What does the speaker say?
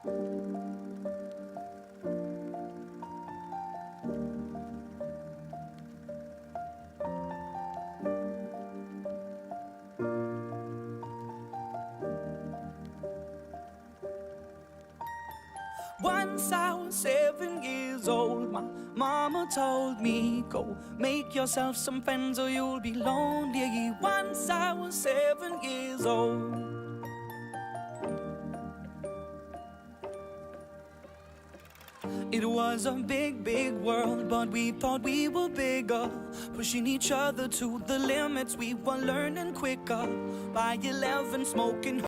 Once I was 7 years old, my mama told me, go make yourself some friends or you'll be lonely. Once I was 7 years old. It was a big, big world, but we thought we were bigger, pushing each other to the limits. We were learning quicker. By 11, smoking